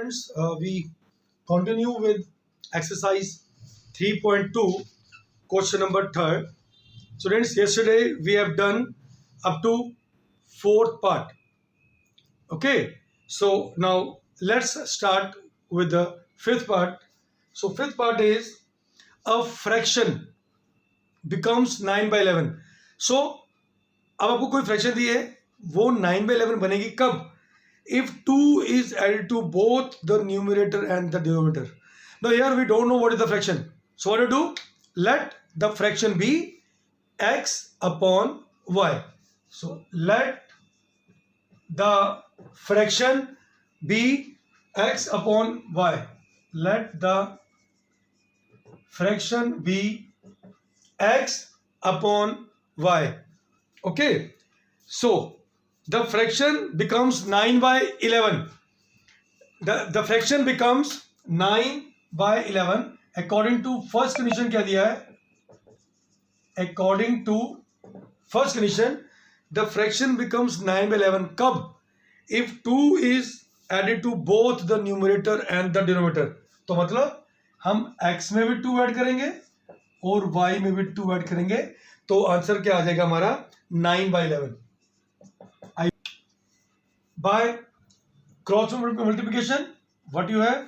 students, we continue with exercise 3.2, question number 3. Students, yesterday we have done up to fourth part. Okay, so now let's start with the fifth part. So fifth part is a fraction becomes 9/11. So अब आपको कोई fraction दी है, वो 9/11 बनेगी कब? If 2 is added to both the numerator and the denominator. Now here we don't know what is the fraction. So what to do? Let the fraction be x upon y. So let the fraction be x upon y. Let the fraction be x upon y. Okay, so the fraction becomes 9/11. The fraction becomes 9/11 according to first condition. क्या दिया है? According to first condition, the fraction becomes 9/11 कब? If 2 is added to both the numerator and the denominator. तो मतलब हम x में भी 2 add करेंगे और y में भी 2 ऐड करेंगे, तो आंसर क्या आ जाएगा हमारा? 9/11. By cross multiplication, what you have?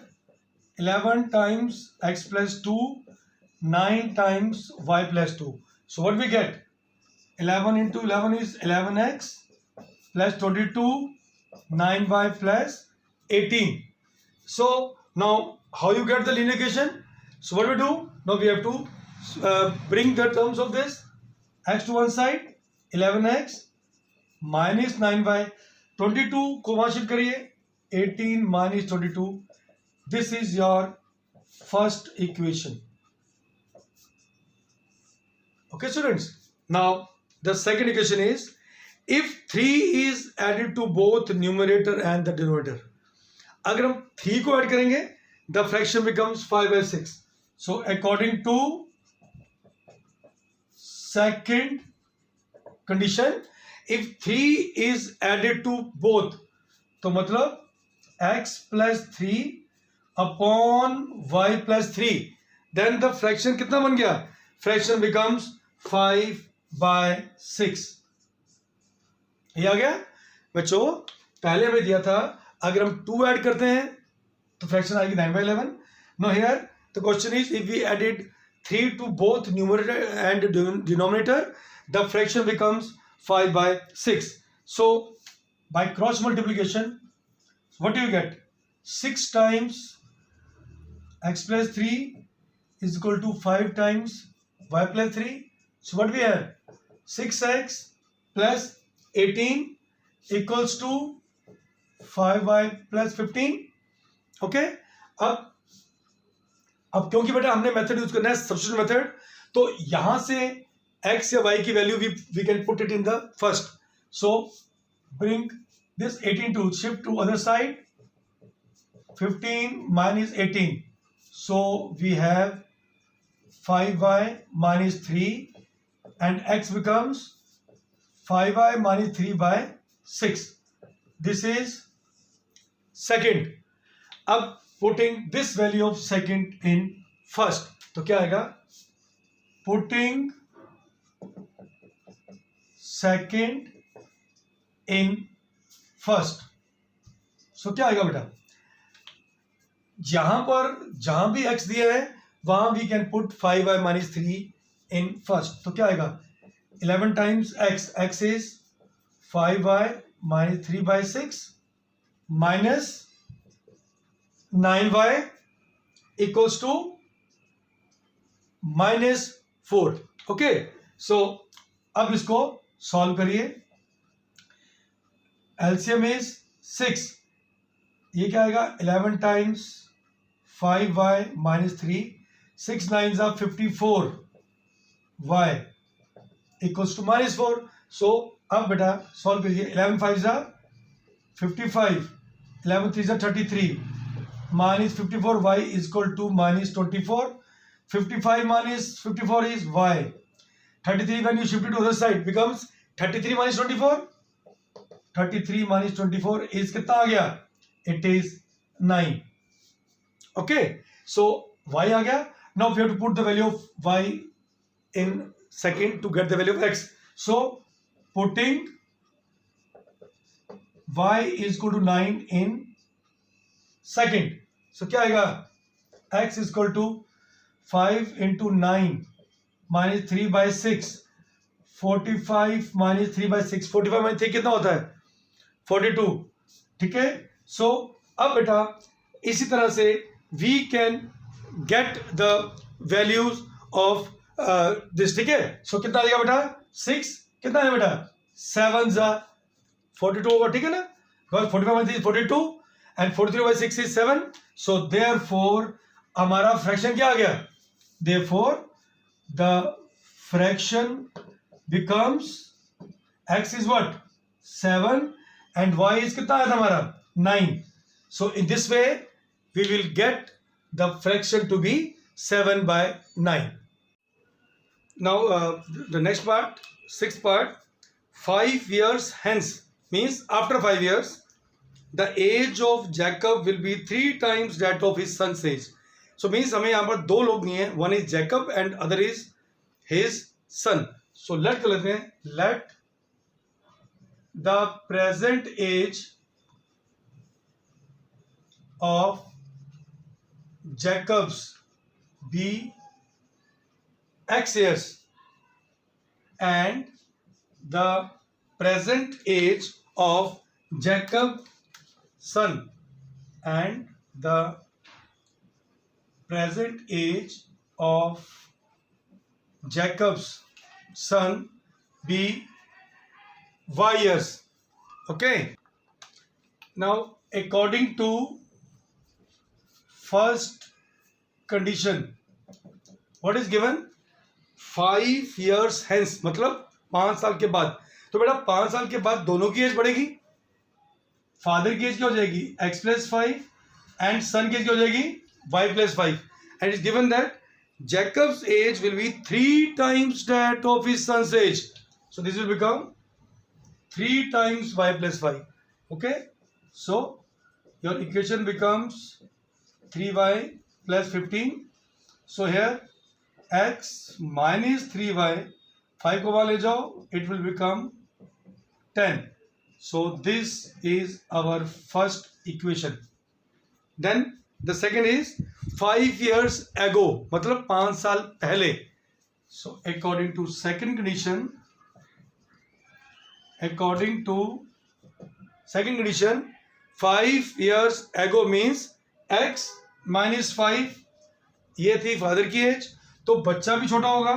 11 times x plus 2, 9 times y plus 2. So what we get? 11 into 11 is 11x plus 22, 9y plus 18. So now how you get the linear equation? So what we do? Now we have to bring the terms of this. X to one side, 11x minus 9y. 22 को वहां shift करिए, 18 minus 22. This is your first equation. Okay students, now the second equation is if 3 is added to both numerator and the denominator. अगर हम 3 को add करेंगे, the fraction becomes 5/6. So according to second condition, if 3 is added to both, तो मतलब x plus 3 upon y plus 3, then the fraction कितना बन गया? Fraction becomes 5/6. ये आ गया बच्चों. पहले हमें दिया था अगर हम 2 ऐड करते हैं तो फ्रैक्शन आएगी 9/11. Now here the question is if we added 3 to both numerator and denominator, the fraction becomes 5/6. So by cross multiplication, what do you get? 6 times x plus 3 is equal to 5 times y plus 3. So what we have? 6x plus 18 equals to 5y plus 15. Okay, अब क्योंकि बेटा हमने method use करना है substitution method, तो यहां से x या y की value we can put it in the first. So bring this 18 to shift to other side. 15 minus 18. So we have 5y minus 3 and x becomes 5y minus 3/6. This is second. अब putting this value of second in first, तो क्या आएगा? Putting second in first. So क्या आएगा बेटा? जहां भी x दिया है वहां we can put 5y minus 3 in first. तो क्या आएगा? 11 times x is 5y minus 3/6 minus 9y equals to -4. Okay, so अब इसको सॉल्व करिए. LCM is 6. ये क्या आएगा? 11 times 5y minus 3, 6 9s are 54 y equals to -4. So अब बेटा सॉल्व करिए. 11 5s are 55, 11 3s are 33, minus 54y is equal to -24. 55 minus 54 is y. 33 when you shift it to other side becomes 33 minus 24. 33 minus 24 is कितना आ गया? It is 9. Okay, so y आ गया. Now we have to put the value of y in second to get the value of x. So putting y is equal to 9 in second. So क्या आएगा? x is equal to 5 into 9 minus 3 by 6. 45 minus 3 by 6. 45 minus 3 कितना होता है? 42. ठीक है. सो अब बेटा इसी तरह से we can get the values of this. ठीक है. सो कितना आ जाएगा बेटा? 6. कितना है बेटा? 7 जा 42 होगा. ठीक है ना? Because 45 by 3 is 42 and 43 by 6 is 7. So therefore हमारा फ्रैक्शन क्या आ गया? Therefore the fraction becomes x is what? 7 and y is कितना आया था हमारा? 9. So in this way we will get the fraction to be 7 by 9. Now the next part, sixth part, 5 years hence means after 5 years the age of Jacob will be 3 times that of his son's age. So means हमें यहाँ पर दो लोग नहीं है, one is Jacob and other is his son. So let कर लेते हैं, let the present age of Jacob's be x years and the present age of Jacob's son and the present age of Jacob's son be y years. Okay. Now according to first condition, what is given? 5 years hence मतलब 5 साल के बाद. तो बेटा 5 साल के बाद दोनों की एज बढ़ेगी. फादर की एज क्या हो जाएगी? x plus 5 एंड सन की एज क्या हो जाएगी? y plus 5. And is given that Jacob's age will be 3 times that of his son's age. So this will become 3 times y plus 5. Okay. So your equation becomes 3y plus 15. So here x minus 3y, 5 को वहाँ ले जाओ, it will become 10. So this is our first equation. Then the second is 5 years ago मतलब 5 साल पहले. So according to second condition, 5 years ago means x minus 5 ये थी father की एज, तो बच्चा भी छोटा होगा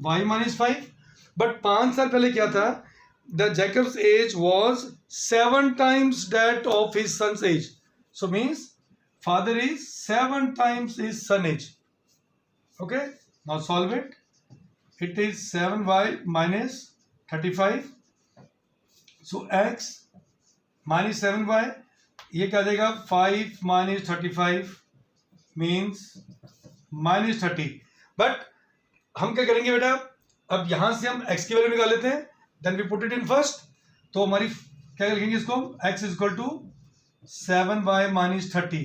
y minus 5. बट 5 साल पहले क्या था? The Jacob's age was 7 times that of his son's age. So means father is 7 times his son age. Okay, now solve it. It is 7y minus 35. So x minus 7y, ये क्या देगा? 5 minus 35 means minus 30. But हम क्या करेंगे बेटा? अब यहां से हम x की वैल्यू निकाल लेते हैं, then we put it in first. तो हमारी क्या लिखेंगे इसको? x is equal to 7y minus 30.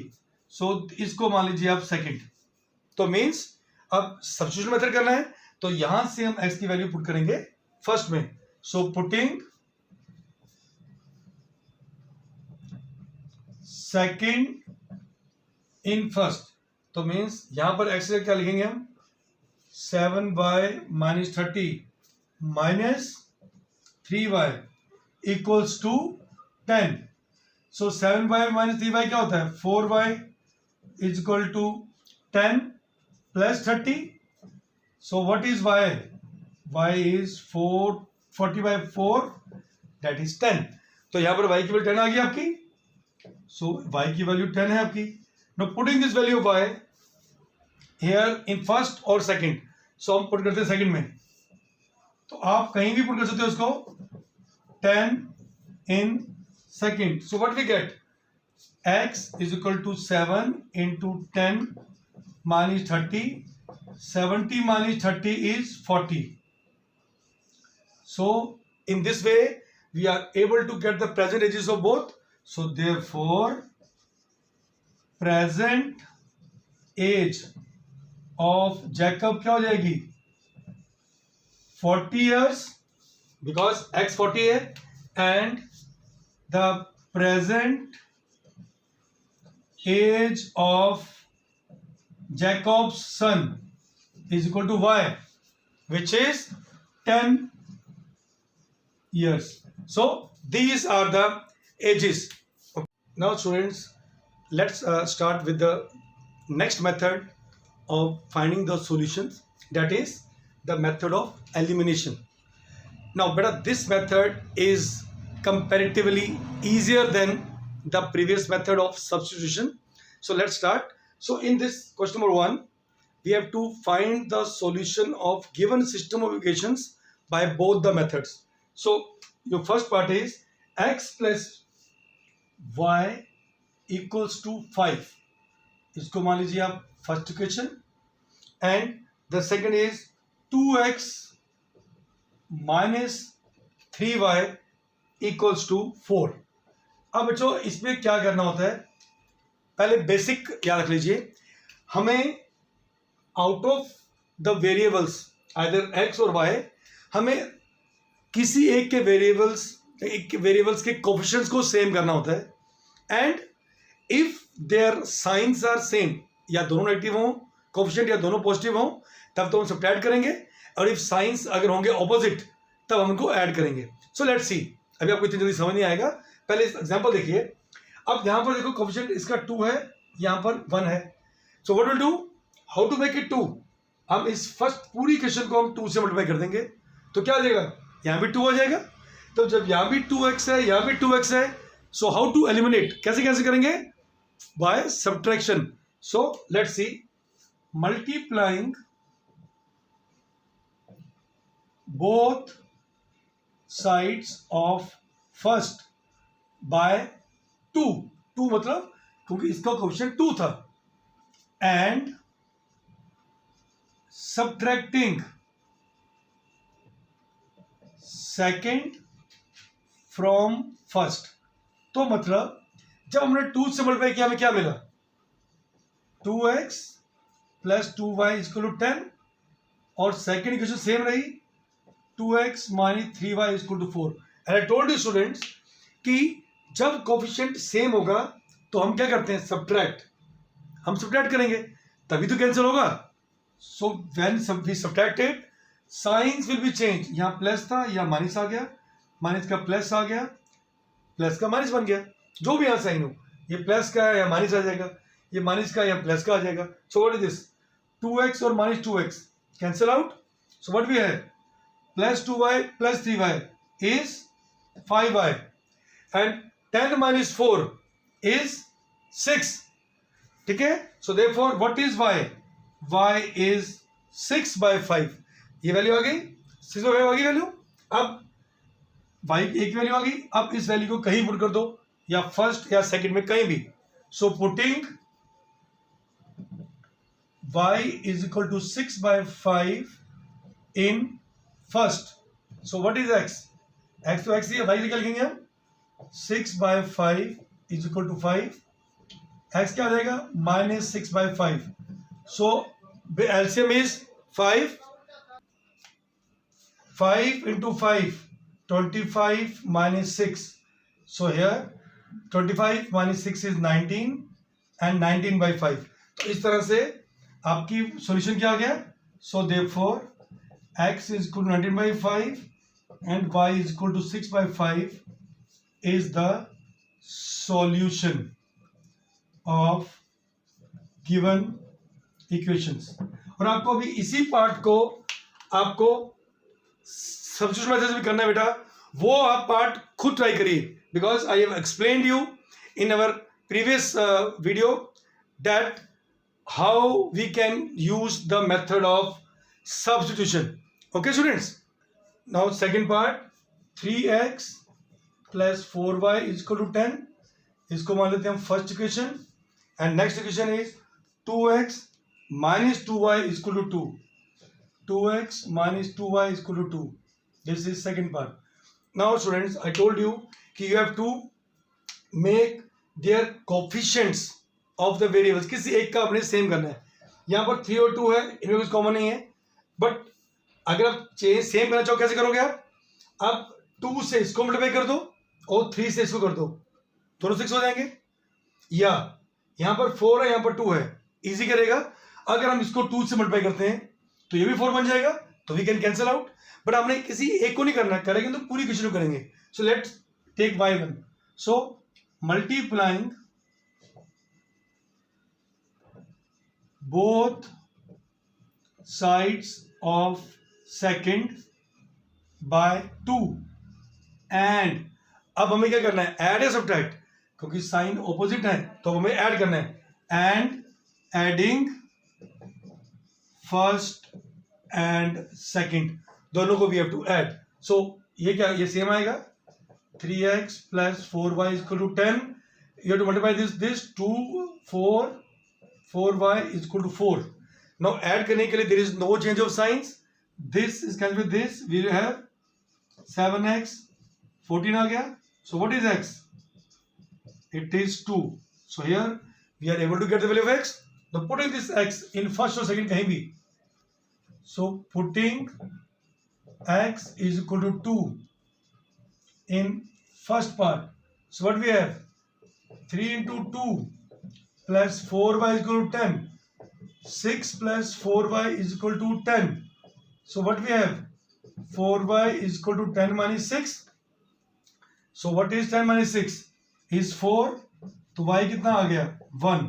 So इसको मान लीजिए आप सेकंड. तो मींस अब सब्स्टिट्यूशन मेथड करना है, तो यहां से हम x की वैल्यू पुट करेंगे फर्स्ट में. So putting second in first, तो मींस यहां पर x क्या लिखेंगे हम? 7y minus 30 minus 3y equals to 10. So 7y minus 3y क्या होता है? 4y is equal to 10 plus 30. So what is y? Y is 40 by 4, that is 10. तो यहाँ पर y की वैल्यू 10 आ गई आपकी. So y की वैल्यू 10 है आपकी. Now putting this value of y here in first और second. So हम पुट करते हैं सेकंड में, तो आप कहीं भी पुट कर सकते हो उसको. 10 in second. So what we get? X is equal to 7 into 10 minus 30. 70 minus 30 is 40. So in this way we are able to get the present ages of both. So therefore present age of Jacob क्या हो जाएगी 40 years because x 40 है and the present age of Jacob's son is equal to y which is 10 years. So these are the ages. Okay. Now students, let's start with the next method of finding the solutions, that is the method of elimination. Now beta, this method is comparatively easier than the previous method of substitution. So let's start. So in this question number 1, we have to find the solution of given system of equations by both the methods. So your first part is x plus y equals to 5. इसको मान लीजिए आप first equation and the second is 2x minus 3y equals to 4. अब बच्चों इसमें क्या करना होता है, पहले बेसिक याद रख लीजिए. हमें out of the variables either x और वाई, हमें किसी एक के वेरिएबल्स के कोफिशिएंट्स को सेम करना होता है and if their signs are same, या दोनों नेगेटिव हों कोफिशिएंट या दोनों पॉजिटिव हों, तब तो हम सब्ट्रैक्ट करेंगे, और इफ साइंस अगर होंगे ऑपोजिट तब हम उनको ऐड करेंगे. सो लेट्स सी. अभी आपको इतनी जल्दी समझ नहीं आएगा, पहले इस एग्जांपल देखिए. अब यहां पर देखो कोफिशिएंट इसका 2 है, यहां पर 1 है. So what will do, how to make it 2. हम इस फर्स्ट पूरी इक्वेशन को हम 2 से मल्टीप्लाई कर देंगे तो क्या आ जाएगा, यहाँ भी 2 आ जाएगा. तो जब यहाँ भी 2x है, यहाँ भी 2x है, सो हाउ टू एलिमिनेट, कैसे करेंगे, by subtraction. So let's see. Multiplying both sides of first by 2 मतलब क्योंकि इसका कोएफिशिएंट 2 था, and subtracting second from first. तो मतलब जब हमने 2 से मल्टीप्लाई किया हमें क्या मिला, 2x plus 2y equal to 10, और सेकेंड इक्वेशन सेम रही 2x minus 3y equal to 4. And I told you students कि जब कोफिशिएंट सेम होगा तो हम क्या करते हैं, सब्ट्रैक्ट. हम सब्ट्रैक्ट करेंगे तभी तो कैंसिल होगा. So when we subtracted, signs will be changed. यहाँ प्लस था, यहाँ माइनस आ गया, माइनस का प्लस आ गया, प्लस का माइनस बन गया. जो भी यहाँ साइन हो, ये प्लस का है या माइनस आ जाएगा, ये माइनस का या प्लस का आ जाएगा. So what is this, 2x और minus 2x cancel out. So what we have, plus 2y plus 3y is 5y and 10 minus 4 is 6. ठीक है. So therefore what is y, y is 6 by 5. ये value आ गई, 6 by 5 आ गई value. अब y एक value आ गई. अब इस वैल्यू को कहीं पुट कर दो, या फर्स्ट या सेकंड में कहीं भी. So putting y is equal to 6 by 5 in first. So what is x? x तो x ही है, y निकल लिखेंगे हम. 6 by 5 is equal to 5. x क्या आ जाएगा, minus 6 by 5. So the LCM is 5. 5 into 5, 25 minus 6. So here 25 minus 6 is 19 and 19 by 5. तो इस तरह से आपकी सॉल्यूशन क्या आ गया. So therefore x is equal to 19 by 5 and y is equal to 6 by 5 is the solution of given equations. और आपको अभी इसी पार्ट को आपको सब्स्टिट्यूशन मेथड से भी करना है बेटा, वो आप पार्ट खुद ट्राई करिए, because I have explained you in our previous video that how we can use the method of substitution. Okay students, now second part, 3x plus 4y is equal to 10. इसको मान लेते हैं हम first equation, and next equation is 2x minus 2y is equal to 2. 2x minus 2y is equal to 2. This is second part. Now students, I told you that you have to make their coefficients of the variables, किसी एक का अपने same करना है। यहाँ पर 3 और 2 है, इनमें कुछ कॉमन नहीं है, बट अगर आप चेंज सेम करना चाहो कैसे करोगे आप 2 से इसको मल्टीप्लाई कर दो और 3 से इसको कर दो, दोनों 6 हो जाएंगे। या यहाँ पर 4 है, यहाँ पर 2 है, इजी करेगा। अगर हम इसको 2 से मल्टीप्लाई करते हैं तो ये भी 4 बन जाएगा, तो we can cancel out. But हमने किसी एक को नहीं करना, करेंगे तो पूरी इक्वेशन को करेंगे। So let's take y1। So multiplying both sides of second by 2 and, अब हमें क्या करना है, ऐड या सब्ट्रैक्ट, क्योंकि साइन ऑपोजिट है तो हमें ऐड करना है। And adding first and second, दोनों को वी हैव टू ऐड। सो ये क्या, ये सेम आएगा 3x plus 4y is equal to 10. You have to multiply this 2 4y is equal to 4. Now add करने के लिए there is no change of signs. This is cancelled with this. We will have 7x 14 आ गया. So what is x? It is 2. So here we are able to get the value of x. Now putting this x in first or second कहीं भी. So putting x is equal to 2 in first part. So what we have? 3 into 2 plus 4y is equal to 10. 6 plus 4y is equal to 10. So what we have? 4y is equal to 10 minus 6. So what is 10 minus 6? Is 4. तो y कितना आ गया? 1.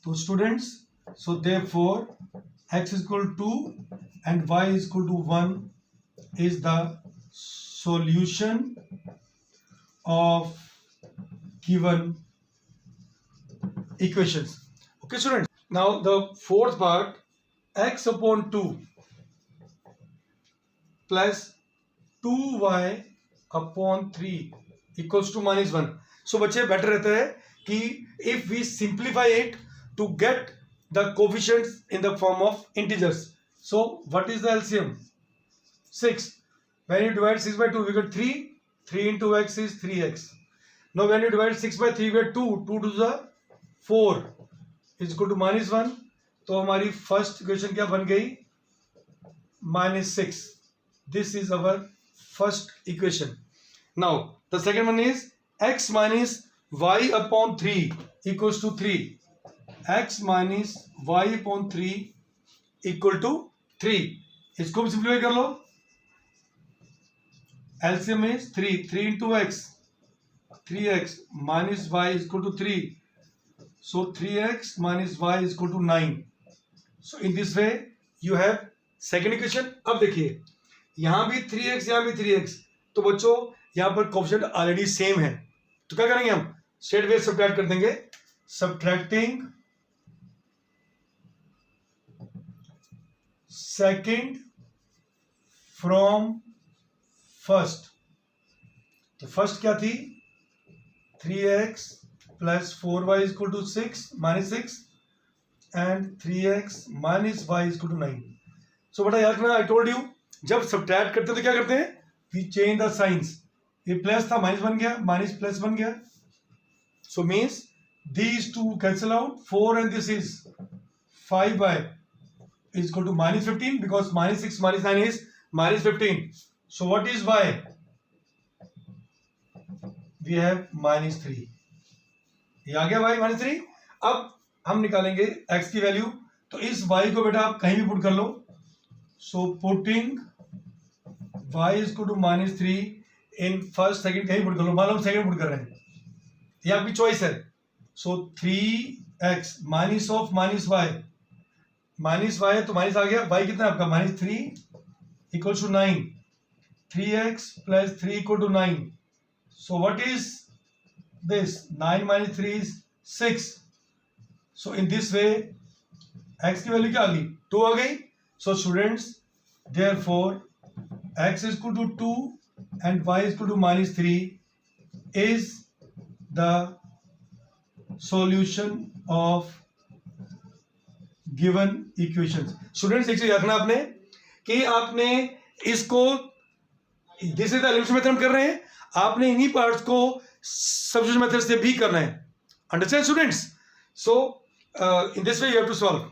तो students, so therefore x is equal to 2 and y is equal to 1 is the solution of given equations. Okay students, now the fourth part, x upon 2 plus 2y upon 3 equals to -1. So बच्चे better रहता है कि if we simplify it to get the coefficients in the form of integers. So what is the LCM? 6. When you divide 6 by 2 we get 3. 3 into x is 3x. Now when you divide 6 by 3 we get 2. 2 to the 4 is equal to -1. तो हमारी first equation क्या बन गई? -6. This is our first equation. Now the second one is x minus y upon 3 equals to 3. x minus y upon 3 equal to 3. इसको भी simplify कर लो. LCM is 3. 3 into x, 3x minus y is equal to 3. So 3x minus y is equal to 9. So in this way you have second equation. अब देखिए यहाँ भी 3x, यहाँ भी 3x, तो बच्चों यहाँ पर कोएफिशिएंट ऑलरेडी सेम है, तो क्या करेंगे हम? स्ट्रेट वे सब्ट्रैक्ट कर देंगे. Subtracting second from first. तो फर्स्ट क्या थी? 3x plus 4y is equal to 6 minus 6 and 3x minus y is equal to 9. So बेटा याद रखना, I told you जब सब्ट्रैक्ट करते हैं तो क्या करते हैं? We change the signs. ये प्लस था माइनस बन गया, माइनस प्लस बन गया. So means these two cancel out. 4 and this is 5y is equal to -15 because -6 minus 9 is -15. So what is y? We have -3. ये आ गया y -3. अब हम निकालेंगे x की वैल्यू, तो इस y को बेटा आप कहीं भी पुट कर लो. So putting y is equal to -3 in first second कहीं पुट कर लो. मान लो हम सेकंड पुट कर रहे हैं, ये आपकी चॉइस है. So 3x minus of minus y, minus y है तो माइनस आ गया. y कितना है आपका? -3 equal to 9. 3x plus 3 equal to 9. So what is this? 9 minus 3 is 6. So in this way x की वैल्यू क्या आ गई? 2 आ गई. So students, therefore x is equal to 2 and y is equal to -3 is the solution of given equations. Students एक चीज रखना आपने कि आपने इसको this is the elimination method हम कर रहे हैं, आपने इन्हीं पार्ट्स को सब्स्टिट्यूशन मेथड से भी करना है. Understand students? So in this way you have to solve.